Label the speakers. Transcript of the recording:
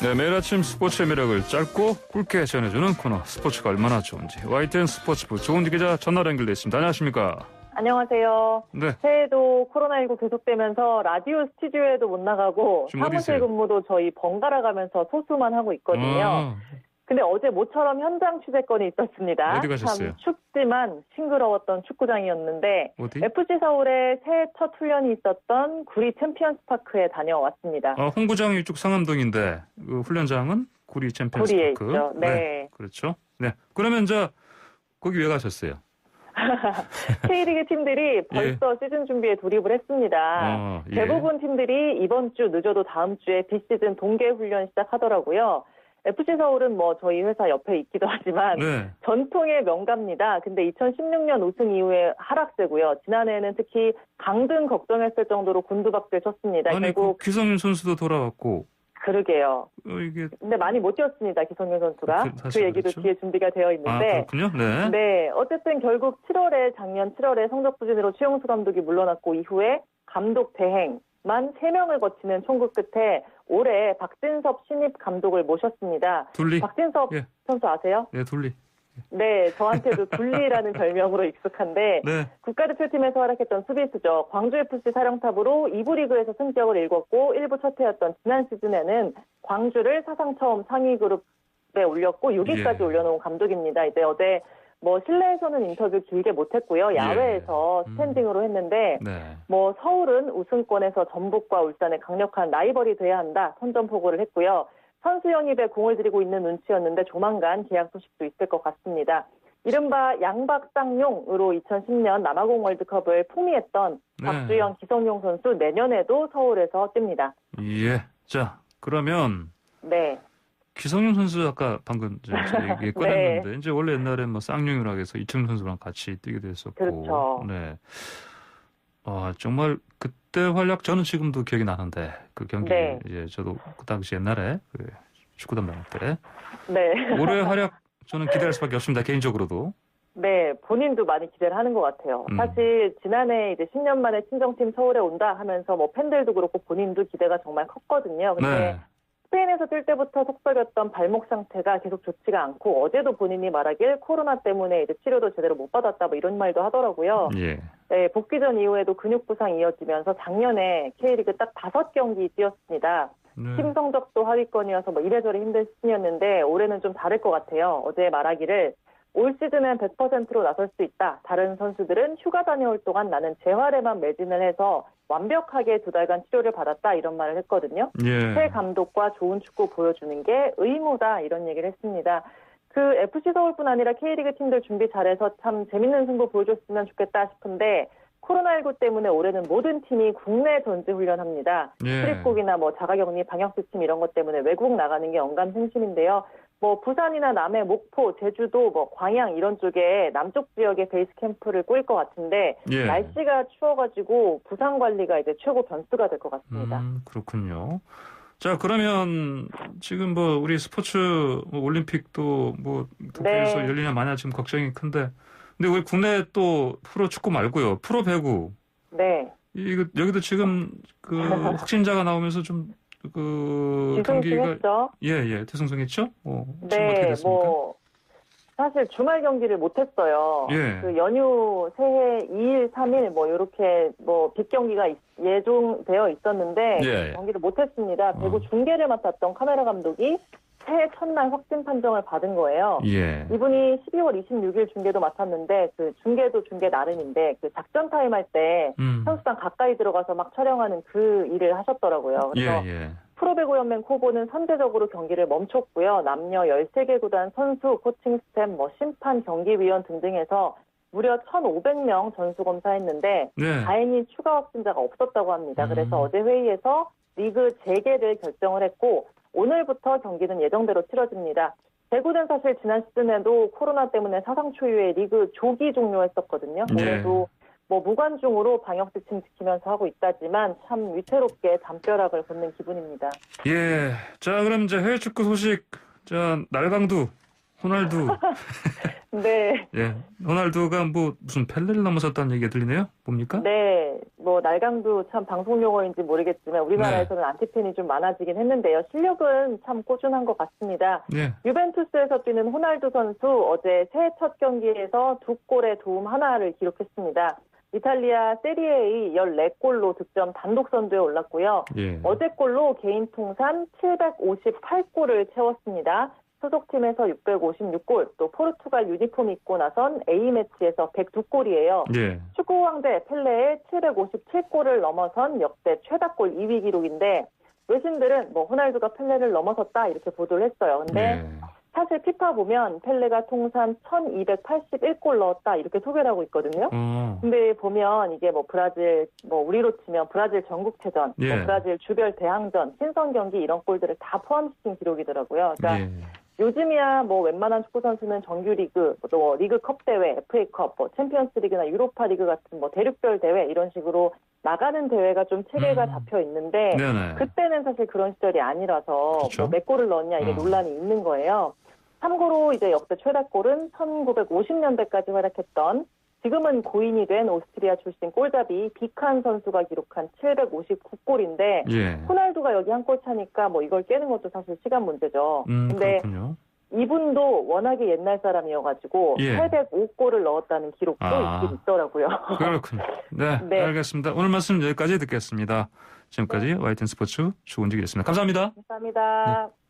Speaker 1: 네, 매일 아침 스포츠의 매력을 짧고 굵게 전해주는 코너 스포츠가 얼마나 좋은지 YTN 스포츠부 조은지 기자 전화로 연결돼 있습니다. 안녕하십니까?
Speaker 2: 안녕하세요.
Speaker 1: 네.
Speaker 2: 새해에도 코로나19 계속되면서 라디오 스튜디오에도 못 나가고 사무실 근무도 저희 번갈아 가면서 소수만 하고 있거든요. 근데 어제 모처럼 현장 취재권이 있었습니다.
Speaker 1: 어디 가셨어요?
Speaker 2: 참 춥지만 싱그러웠던 축구장이었는데
Speaker 1: 어디?
Speaker 2: FC 서울의 새해 첫 훈련이 있었던 구리 챔피언스파크에 다녀왔습니다.
Speaker 1: 홍구장이 이쪽 상암동인데 그 훈련장은 구리 챔피언스파크.
Speaker 2: 구리에 있죠. 네.
Speaker 1: 그렇죠. 네. 그러면 거기 왜 가셨어요?
Speaker 2: K리그 팀들이 벌써 시즌 준비에 돌입을 했습니다.
Speaker 1: 예.
Speaker 2: 대부분 팀들이 이번 주 늦어도 다음 주에 비시즌 동계 훈련 시작하더라고요. FC 서울은 저희 회사 옆에 있기도 하지만
Speaker 1: 네.
Speaker 2: 전통의 명가입니다. 근데 2016년 우승 이후에 하락세고요. 지난해에는 특히 강등 걱정했을 정도로 곤두박질 쳤습니다.
Speaker 1: 아니,
Speaker 2: 결국
Speaker 1: 기성윤 선수도 돌아왔고.
Speaker 2: 그러게요.
Speaker 1: 이게
Speaker 2: 근데 많이 못 뛰었습니다. 기성윤 선수가. 그 얘기도
Speaker 1: 그렇죠?
Speaker 2: 뒤에 준비가 되어 있는데.
Speaker 1: 그렇군요. 네.
Speaker 2: 네. 어쨌든 결국 작년 7월에 성적 부진으로 최용수 감독이 물러났고 이후에 감독 대행만 3명을 거치는 총국 끝에 올해 박진섭 신입 감독을 모셨습니다.
Speaker 1: 둘리.
Speaker 2: 박진섭 선수 아세요?
Speaker 1: 네, 둘리.
Speaker 2: 네, 저한테도 둘리라는 별명으로 익숙한데
Speaker 1: 네.
Speaker 2: 국가대표팀에서 활약했던 수비수죠. 광주FC 사령탑으로 2부 리그에서 승격을 읽었고 1부 첫 해였던 지난 시즌에는 광주를 사상 처음 상위 그룹에 올렸고 6위까지 올려놓은 감독입니다. 이제 어제 실내에서는 인터뷰 길게 못했고요. 야외에서 스탠딩으로 했는데
Speaker 1: 네.
Speaker 2: 서울은 우승권에서 전북과 울산의 강력한 라이벌이 돼야 한다. 선전포고를 했고요. 선수 영입에 공을 들이고 있는 눈치였는데 조만간 계약 소식도 있을 것 같습니다. 이른바 양박쌍용으로 2010년 남아공 월드컵을 풍미했던 박주영, 기성용 선수 내년에도 서울에서 뜁니다.
Speaker 1: 예. 자, 그러면
Speaker 2: 네.
Speaker 1: 기성용 선수 아까 방금 얘기 꺼냈는데 이제 원래 옛날에 쌍용이라고 해서 이청용 선수랑 같이 뛰게 됐었고.
Speaker 2: 그렇죠.
Speaker 1: 네. 정말 그때 활약 저는 지금도 기억이 나는데 그 경기 이제 저도 그 당시 옛날에 축구단 나올 때.
Speaker 2: 네.
Speaker 1: 올해 활약 저는 기대할 수밖에 없습니다. 개인적으로도.
Speaker 2: 네, 본인도 많이 기대를 하는 것 같아요. 사실 지난해 이제 10년 만에 친정팀 서울에 온다 하면서 팬들도 그렇고 본인도 기대가 정말 컸거든요. 근데 스페인에서 뛸 때부터 속썩였던 발목 상태가 계속 좋지가 않고 어제도 본인이 말하길 코로나 때문에 이제 치료도 제대로 못 받았다 이런 말도 하더라고요.
Speaker 1: 예.
Speaker 2: 네, 복귀전 이후에도 근육 부상이 이어지면서 작년에 K리그 딱 5경기 뛰었습니다. 팀 성적도 하위권이어서 이래저래 힘든 시즌이었는데 올해는 좀 다를 것 같아요. 어제 말하기를 올 시즌은 100%로 나설 수 있다. 다른 선수들은 휴가 다녀올 동안 나는 재활에만 매진을 해서 완벽하게 2달간 치료를 받았다. 이런 말을 했거든요. 새 감독과 좋은 축구 보여주는 게 의무다. 이런 얘기를 했습니다. 그 FC 서울뿐 아니라 K리그 팀들 준비 잘해서 참 재밌는 승부 보여줬으면 좋겠다 싶은데 코로나19 때문에 올해는 모든 팀이 국내 전지훈련합니다. 출입국이나 자가격리 방역수칙 이런 것 때문에 외국 나가는 게 언감생심인데요. 부산이나 남해, 목포, 제주도, 광양 이런 쪽에 남쪽 지역에 베이스 캠프를 꾸릴 것 같은데 날씨가 추워가지고 부상 관리가 이제 최고 변수가 될 것 같습니다.
Speaker 1: 그렇군요. 자, 그러면 지금 우리 스포츠 올림픽도 도쿄에서 열리냐 마냐 지금 걱정이 큰데 근데 왜 국내 또 프로 축구 말고요. 프로 배구.
Speaker 2: 네.
Speaker 1: 여기도 지금 확진자가 나오면서 좀 경기가 뒤숭숭했죠?
Speaker 2: 네, 사실 주말 경기를 못 했어요. 그 연휴 새해 2일, 3일 이렇게 빅 경기가 예정되어 있었는데 경기를 못 했습니다. 배구 중계를 맡았던 카메라 감독이 새해 첫날 확진 판정을 받은 거예요. 이분이 12월 26일 중계도 맡았는데 그 중계도 중계 나름인데 그 작전 타임 할 때 선수단 가까이 들어가서 막 촬영하는 그 일을 하셨더라고요. 그래서 프로배구연맹 코보는 선제적으로 경기를 멈췄고요. 남녀 13개 구단 선수, 코칭 스텝, 심판, 경기위원 등등해서 무려 1,500명 전수검사했는데 다행히 추가 확진자가 없었다고 합니다. 그래서 어제 회의에서 리그 재개를 결정을 했고 오늘부터 경기는 예정대로 치러집니다. 배구는 사실 지난 시즌에도 코로나 때문에 사상 초유의 리그 조기 종료했었거든요. 올해도 무관중으로 방역 지침 지키면서 하고 있다지만 참 위태롭게 담벼락을 걷는 기분입니다.
Speaker 1: 자, 그럼 이제 해외 축구 소식. 자, 날강두 호날두.
Speaker 2: 네.
Speaker 1: 예. 호날두가 뭐 무슨 펠레를 넘어섰다는 얘기가 들리네요. 뭡니까?
Speaker 2: 네. 뭐 날강도 참 방송 용어인지 모르겠지만 우리나라에서는 안티팬이 좀 많아지긴 했는데요. 실력은 참 꾸준한 것 같습니다. 유벤투스에서 뛰는 호날두 선수 어제 새해 첫 경기에서 2골의 도움 하나를 기록했습니다. 이탈리아 세리에 A 14골로 득점 단독 선두에 올랐고요. 어제 골로 개인 통산 758골을 채웠습니다. 소속팀에서 656골, 또 포르투갈 유니폼 입고 나선 A매치에서 102골이에요. 축구 왕대 펠레의 757골을 넘어선 역대 최다골 2위 기록인데 외신들은 뭐 호날두가 펠레를 넘어섰다 이렇게 보도를 했어요. 근데 사실 피파 보면 펠레가 통산 1281골 넣었다 이렇게 소개를 하고 있거든요. 근데 보면 이게 뭐 브라질, 뭐 우리로 치면 브라질 전국체전, 뭐 브라질 주별 대항전, 친선 경기 이런 골들을 다 포함시킨 기록이더라고요. 그러니까 요즘이야 뭐 웬만한 축구 선수는 정규리그, 또 리그컵 대회, FA컵, 뭐 챔피언스리그나 유로파리그 같은 뭐 대륙별 대회 이런 식으로 나가는 대회가 좀 체계가 잡혀 있는데 그때는 사실 그런 시절이 아니라서 뭐 몇 골을 넣었냐 이게 논란이 있는 거예요. 참고로 이제 역대 최다골은 1950년대까지 활약했던 지금은 고인이 된 오스트리아 출신 골잡이 비칸 선수가 기록한 759골인데 호날두가 여기 한 골 차니까 뭐 이걸 깨는 것도 사실 시간 문제죠. 근데
Speaker 1: 그렇군요.
Speaker 2: 이분도 워낙에 옛날 사람이어가지고 805골을 넣었다는 기록도 있긴 있더라고요.
Speaker 1: 그렇군요. 네, 알겠습니다. 오늘 말씀 여기까지 듣겠습니다. 지금까지 YTN 스포츠 주은직이었습니다. 감사합니다.
Speaker 2: 감사합니다.